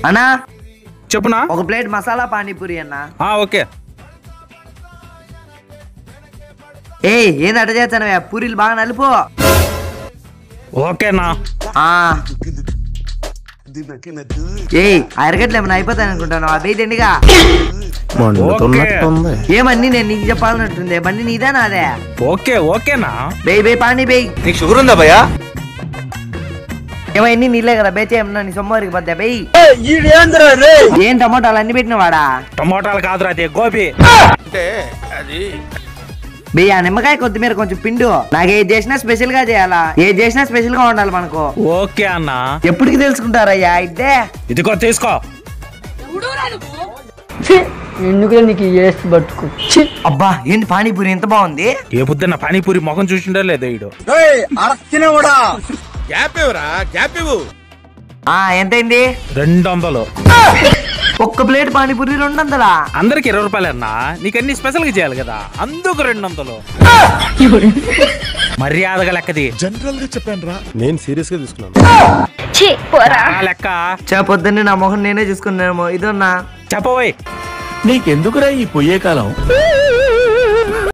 అన్నా చెప్పునా? ఒక ప్లేట్ మసాలా పానీపూరి అన్నా. ఓకే. ఏంది అట్ట చేస్తాను, పూరీలు బాగా నలుపు. ఓకేనా? అరగట్లు ఏమన్నా అయిపోతాను అనుకుంటాను. వెయ్యి తిండిగా ఏమన్నీ నేను నీకు చెప్పాలన్నట్టుంది. బండి నీదా నాదే? ఓకేనా? బే పానీ బే. నీకు షుగర్ ఉందా భయ్యా? ఏమైనా నీళ్ళే కదా బేచే నీ సొమ్మరికి పోతే బెయ్యి. ఏం టమోటాలు అన్ని పెట్టిన వాడా? టమోటాలు కాదురా, అది గోబీ. బెయ్య నిమ్మకాయ కొత్తిమీర కొంచెం పిండు. నాకు ఏది చేసినా స్పెషల్ గా చేయాలా, ఏది చేసినా స్పెషల్ గా ఉండాలి మనకు. ఓకే అన్నా. ఎప్పటికి తెలుసుకుంటారయ్యా ఇద్దే. ఇదిగో తీసుకో. ఎందుకు నీకు బతుకు. అబ్బా ఏంటి పానీపూరి ఎంత బాగుంది. ఏ పొద్దున్న పానీపూరి ముఖం చూసిండో లేదో ఈడు. ఎంతైంది? 200. ఒక్క ప్లేట్ పానీపూరి 200. అందరికి 20 రూపాయలు అన్నా. నీకన్నీ స్పెషల్ గా చేయాలి కదా, అందుకు 200. మర్యాదగా లెక్కది. జనరల్ గా చెప్పాను రా, నేను సీరియస్ గా తీసుకున్నాను. లెక్క చెప్పొద్దని నా మొహం నేనే చూసుకున్నాము. ఇదన్నా చెప్పబోయ్. నీకెందుకురా ఈ పొయ్యే కాలం?